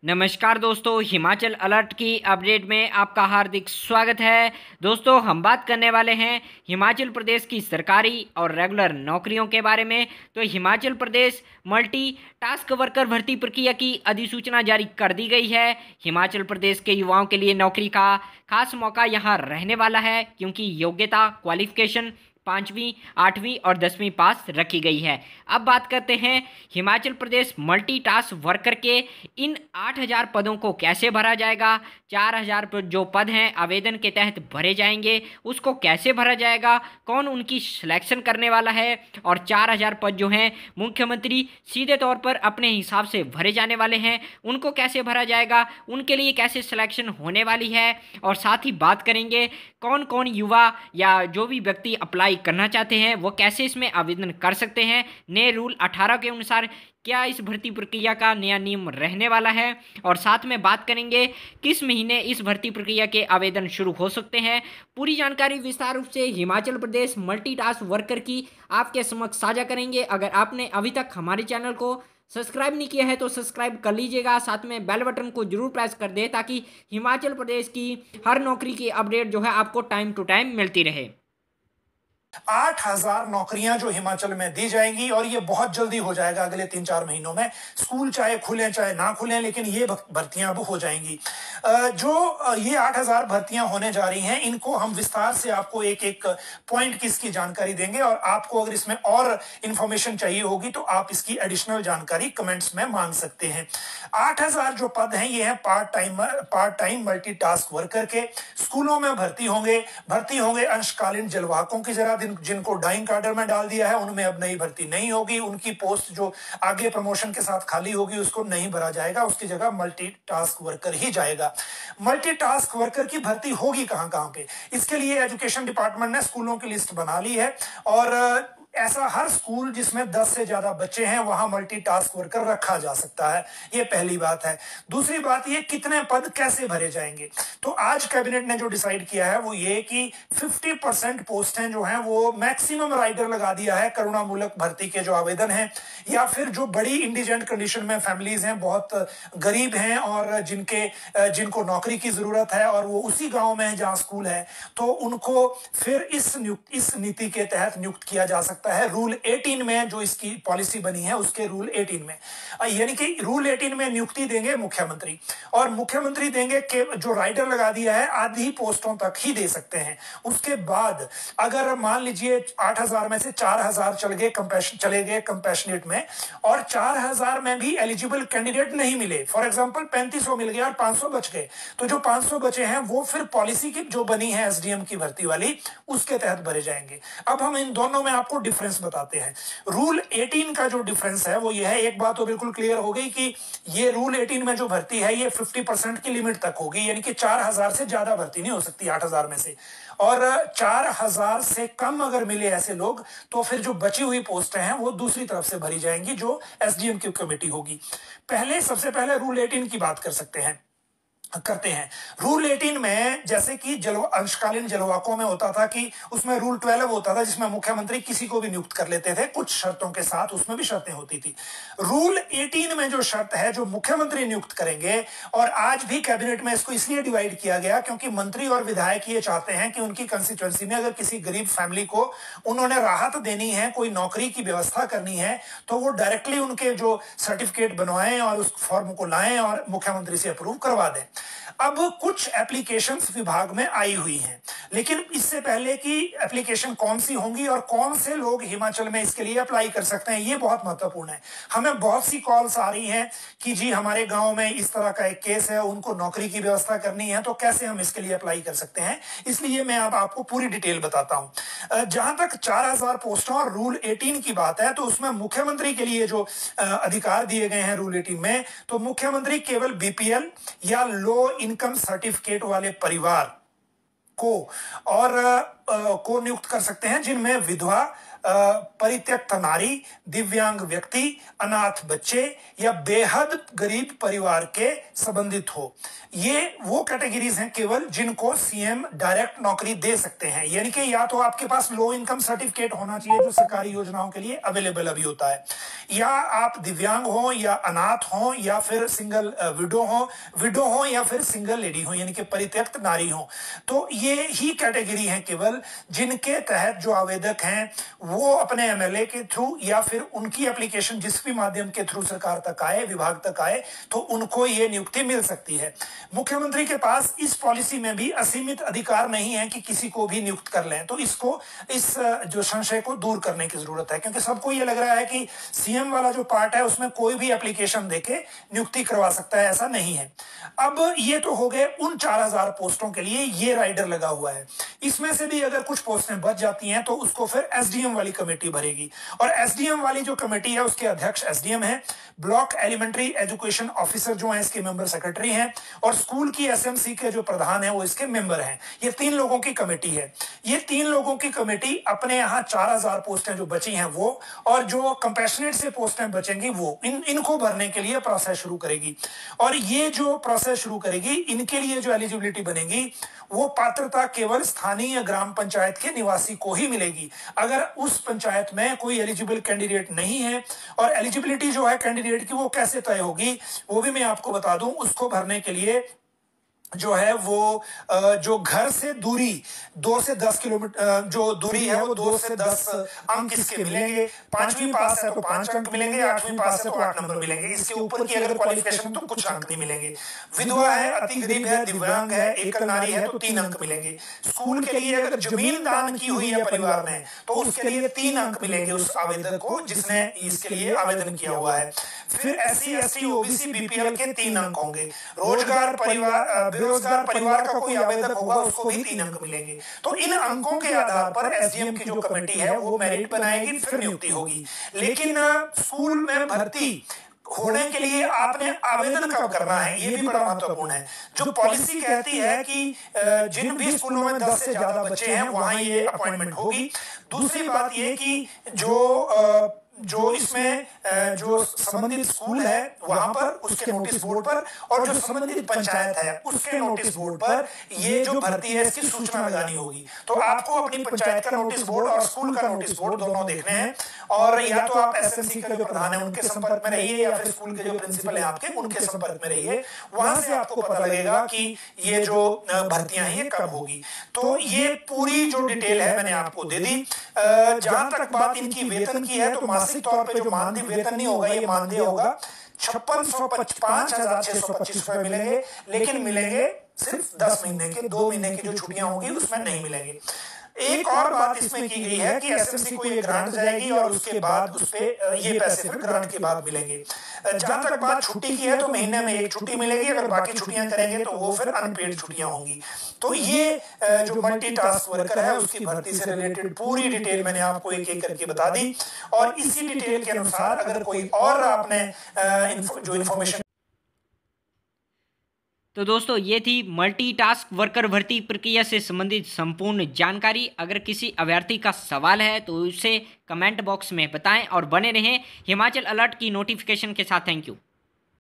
नमस्कार दोस्तों, हिमाचल अलर्ट की अपडेट में आपका हार्दिक स्वागत है। दोस्तों, हम बात करने वाले हैं हिमाचल प्रदेश की सरकारी और रेगुलर नौकरियों के बारे में। तो Himachal Pradesh multi task worker भर्ती प्रक्रिया की अधिसूचना जारी कर दी गई है। हिमाचल प्रदेश के युवाओं के लिए नौकरी का खास मौका यहाँ रहने वाला है, क्योंकि योग्यता क्वालिफिकेशन 5वीं, 8वीं और 10वीं पास रखी गई है। अब बात करते हैं हिमाचल प्रदेश मल्टीटास्क वर्कर के इन 8,000 पदों को कैसे भरा जाएगा। 4,000 जो पद हैं आवेदन के तहत भरे जाएंगे, उसको कैसे भरा जाएगा, कौन उनकी सिलेक्शन करने वाला है, और 4,000 पद जो हैं मुख्यमंत्री सीधे तौर पर अपने हिसाब से भरे जाने वाले हैं, उनको कैसे भरा जाएगा, उनके लिए कैसे सिलेक्शन होने वाली है। और साथ ही बात करेंगे कौन कौन युवा या जो भी व्यक्ति अप्लाई करना चाहते हैं वो कैसे इसमें आवेदन कर सकते हैं। नए रूल 18 के अनुसार क्या इस भर्ती प्रक्रिया का नया नियम रहने वाला है, और साथ में बात करेंगे किस महीने इस भर्ती प्रक्रिया के आवेदन शुरू हो सकते हैं। पूरी जानकारी विस्तार रूप से हिमाचल प्रदेश मल्टीटास्क वर्कर की आपके समक्ष साझा करेंगे। अगर आपने अभी तक हमारे चैनल को सब्सक्राइब नहीं किया है तो सब्सक्राइब कर लीजिएगा, साथ में बेल बटन को जरूर प्रेस कर दे ताकि हिमाचल प्रदेश की हर नौकरी की अपडेट जो है आपको टाइम टू टाइम मिलती रहे। 8,000 नौकरियां जो हिमाचल में दी जाएंगी और ये बहुत जल्दी हो जाएगा। अगले 3-4 महीनों में स्कूल चाहे खुले चाहे ना खुले, लेकिन ये भर्तियां अब हो जाएंगी। जो ये 8,000 भर्तियां होने जा रही हैं, इनको हम विस्तार से आपको एक एक पॉइंट की इसकी जानकारी देंगे, और आपको अगर इसमें और इंफॉर्मेशन चाहिए होगी तो आप इसकी एडिशनल जानकारी कमेंट्स में मांग सकते हैं। 8,000 जो पद हैं ये हैं पार्ट टाइम मल्टीटास्क वर्कर के। स्कूलों में भर्ती होंगे अंशकालीन जलवाहकों की जगह। जिनको डाइंग कार्डर में डाल दिया है उनमें अब नई भर्ती नहीं होगी। उनकी पोस्ट जो आगे प्रमोशन के साथ खाली होगी उसको नहीं भरा जाएगा, उसकी जगह मल्टीटास्क वर्कर ही जाएगा। मल्टीटास्क वर्कर की भर्ती होगी कहां कहां पे, इसके लिए एजुकेशन डिपार्टमेंट ने स्कूलों की लिस्ट बना ली है, और ऐसा हर स्कूल जिसमें 10 से ज्यादा बच्चे हैं वहां मल्टीटास्क वर्कर रखा जा सकता है। ये पहली बात है। दूसरी बात ये कितने पद कैसे भरे जाएंगे। तो आज कैबिनेट ने जो डिसाइड किया है वो ये कि 50% पोस्टें जो हैं वो मैक्सिमम राइडर लगा दिया है करुणामूलक भर्ती के जो आवेदन हैं, या फिर जो बड़ी इंडिजेंट कंडीशन में फैमिलीज हैं, बहुत गरीब हैं और जिनको नौकरी की जरूरत है और वो उसी गांव में है जहां स्कूल है, तो उनको फिर इस नीति के तहत नियुक्त किया जा सकता है। रूल 18 में जो इसकी पॉलिसी बनी है उसके रूल 18 में, यानी कि रूल 18 में नियुक्ति देंगे मुख्यमंत्री, और मुख्यमंत्री देंगे कि जो राइडर लगा दिया है आधी पोस्टों तक ही दे सकते हैं। उसके बाद अगर मान लीजिए 8,000 में से 4,000 चले गए कंपैशनेट में, और 4,000 में भी एलिजिबल कैंडिडेट नहीं मिले, फॉर एग्जांपल 3500 मिल गया और 500 बच गए, तो जो 500 बचे हैं वो फिर पॉलिसी की जो बनी है एसडीएम की भर्ती वाली उसके तहत भरे जाएंगे। अब हम इन दोनों में आपको डिफरेंस बताते हैं। रूल 18 का जो डिफरेंस है वो ये है, एक बात तो बिल्कुल क्लियर हो गई कि ये रूल 18 में जो भर्ती है ये 50% की लिमिट तक होगी, यानी कि 4,000 से ज्यादा भर्ती नहीं हो सकती 8,000 में से, और 4,000 से कम अगर मिले ऐसे लोग तो फिर जो बची हुई पोस्टें हैं वो दूसरी तरफ से भरी जाएंगी जो एसडीएम की कमेटी होगी। सबसे पहले रूल 18 की बात करते हैं। रूल 18 में जैसे कि अंशकालीन जलवाकों में होता था कि उसमें रूल 12 होता था जिसमें मुख्यमंत्री किसी को भी नियुक्त कर लेते थे कुछ शर्तों के साथ, उसमें भी शर्तें होती थी। रूल 18 में जो शर्त है जो मुख्यमंत्री नियुक्त करेंगे, और आज भी कैबिनेट में इसको इसलिए डिवाइड किया गया क्योंकि मंत्री और विधायक ये चाहते हैं कि उनकी कंस्टिट्यूएंसी में अगर किसी गरीब फैमिली को उन्होंने राहत देनी है, कोई नौकरी की व्यवस्था करनी है, तो वो डायरेक्टली उनके जो सर्टिफिकेट बनवाएं और उस फॉर्म को लाएं और मुख्यमंत्री से अप्रूव करवा दें। अब कुछ एप्लीकेशंस विभाग में आई हुई हैं, लेकिन इससे पहले कि एप्लीकेशन कौन सी होंगी और कौन से लोग हिमाचल में इसके लिए अप्लाई कर सकते हैं, ये बहुत महत्वपूर्ण है। हमें बहुत सी कॉल्स आ रही हैं कि जी हमारे गांव में इस तरह का एक केस है, उनको नौकरी की व्यवस्था करनी है, तो कैसे हम इसके लिए अप्लाई कर सकते हैं। इसलिए मैं अब आपको पूरी डिटेल बताता हूं। जहां तक 4,000 पोस्टों और रूल 18 की बात है, तो उसमें मुख्यमंत्री के लिए जो अधिकार दिए गए हैं रूल 18 में, तो मुख्यमंत्री केवल बीपीएल या लो इनकम सर्टिफिकेट वाले परिवार को नियुक्त कर सकते हैं जिनमें विधवा, परित्यक्त नारी, दिव्यांग व्यक्ति, अनाथ बच्चे या बेहद गरीब परिवार के संबंधित हो। ये वो कैटेगरीज हैं केवल जिनको सीएम डायरेक्ट नौकरी दे सकते हैं, यानी कि या तो आपके पास लो इनकम सर्टिफिकेट होना चाहिए जो सरकारी योजनाओं के लिए अवेलेबल अभी होता है, या आप दिव्यांग हो या अनाथ हो या फिर सिंगल विडो हो या फिर सिंगल लेडी हो, यानी कि परित्यक्त नारी हो। तो ये ही कैटेगरी है केवल जिनके तहत जो आवेदक हैं वो अपने एमएलए के थ्रू या फिर उनकी एप्लीकेशन जिस भी माध्यम के थ्रू सरकार तक आए, विभाग तक आए, तो उनको ये नियुक्ति मिल सकती है। मुख्यमंत्री के पास इस पॉलिसी में भी असीमित अधिकार नहीं है कि किसी को भी नियुक्त कर लें, तो इस जो संशय को दूर करने की जरूरत है, क्योंकि सबको ये लग रहा है कि सीएम वाला जो पार्ट है उसमें कोई भी एप्लीकेशन देके नियुक्ति करवा सकता है, ऐसा नहीं है। अब ये तो हो गए उन 4000 पोस्टों के लिए ये राइडर लगा हुआ है। इसमें से भी अगर कुछ पोस्टें बच जाती हैं तो उसको फिर एसडीएम वाली कमेटी भरेगी, और एसडीएम वाली जो कमेटी है उसके अध्यक्ष एसडीएम है, ब्लॉक एलिमेंट्री एजुकेशन ऑफिसर जो है इसके मेंबर सेक्रेटरी हैं, और स्कूल की एसएमसी के जो प्रधान है वो इसके मेंबर हैं। ये 3 लोगों की कमेटी है। ये 3 लोगों की कमेटी अपने यहाँ 4000 पोस्टें जो बची हैं वो, और जो कंपैशनेट से पोस्टें बचेंगी वो इनको भरने के लिए प्रोसेस शुरू करेगी। और ये जो प्रोसेस शुरू करेगी, इनके लिए जो एलिजिबिलिटी बनेगी वो पात्रता केवल स्थानीय ग्राम पंचायत के निवासी को ही मिलेगी। अगर उस पंचायत में कोई एलिजिबल कैंडिडेट नहीं है, और एलिजिबिलिटी जो है कैंडिडेट की वो कैसे तय होगी वो भी मैं आपको बता दूं। उसको भरने के लिए जो है वो जो घर से दूरी 2 से 10 किलोमीटर जो दूरी है वो 2 से 10 अंक इसके मिलेंगे। 5वीं पास है तो 5 अंक मिलेंगे, 8वीं पास है तो 8 नंबर मिलेंगे। इसके ऊपर की अगर क्वालिफिकेशन तो कुछ अंक नहीं मिलेंगे। विधवा है, अति गरीब है, दिव्यांग है, एकल नारी है तो 3 अंक मिलेंगे। स्कूल के लिए अगर जमीन दान की हुई है परिवार ने तो उसके लिए 3 अंक मिलेंगे उस आवेदक को जिसने इसके लिए आवेदन किया हुआ है। फिर एससी, एसटी, ओबीसी, बीपीएल के 3 अंक होंगे। बेरोजगार परिवार का कोई आवेदक होगा उसको भी 3 अंक मिलेंगे। तो इन अंकों के आधार पर एसडीएम की जो कमेटी है वो मेरिट बनाएगी, फिर नियुक्ति होगी। लेकिन स्कूल में भर्ती होने के लिए आपने आवेदन कब करना है ये भी बड़ा महत्वपूर्ण है। जो पॉलिसी कहती है कि जिन भी स्कूलों में 10 से ज्यादा बच्चे हैं वहां ये अपॉइंटमेंट होगी। दूसरी बात ये कि जो इसमें जो संबंधित स्कूल है वहां पर उसके नोटिस बोर्ड पर, और जो संबंधित पंचायत है उसके नोटिस बोर्ड पर ये जो भर्ती है इसकी सूचना लगानी होगी। तो आपको अपनी पंचायत का नोटिस बोर्ड और स्कूल का नोटिस बोर्ड दोनों देखने हैं, और या तो आप एसएमसी का जो प्रधान है उनके संपर्क में रहिए या फिर स्कूल के जो प्रिंसिपल है आपके उनके संपर्क में रहिए। वहां से आपको पता लगेगा कि ये जो भर्तियां हैं ये कब होगी। तो ये पूरी जो डिटेल है मैंने आपको दे दी। जहां तक बात इनकी वेतन की है तो मासिक तौर पे जो मानदेय वेतन नहीं होगा, ये मानदेय होगा 5625 रुपए मिलेंगे, लेकिन मिलेंगे सिर्फ 10 महीने के। 2 महीने की जो छुट्टियां होंगी उसमें नहीं मिलेंगे। एक और बात इसमें की गई है कि एसएमसी को ये ग्रांट जाएगी और उसके बाद उसपे ये पैसे फिर ग्रांट के बाद मिलेंगे। जहां तक बात छुट्टी की है तो महीने में 1 छुट्टी मिलेगी, अगर बाकी छुट्टियां करेंगे तो वो फिर अनपेड छुट्टियां होंगी। तो ये जो मल्टीटास्क वर्कर है उसकी भर्ती से रिलेटेड पूरी डिटेल मैंने आपको एक एक करके बता दी, और इसी डिटेल के अनुसार अगर कोई और आपने जो इन्फॉर्मेशन। तो दोस्तों ये थी मल्टीटास्क वर्कर भर्ती प्रक्रिया से संबंधित संपूर्ण जानकारी। अगर किसी अभ्यर्थी का सवाल है तो उसे कमेंट बॉक्स में बताएं और बने रहें हिमाचल अलर्ट की नोटिफिकेशन के साथ। Thank you.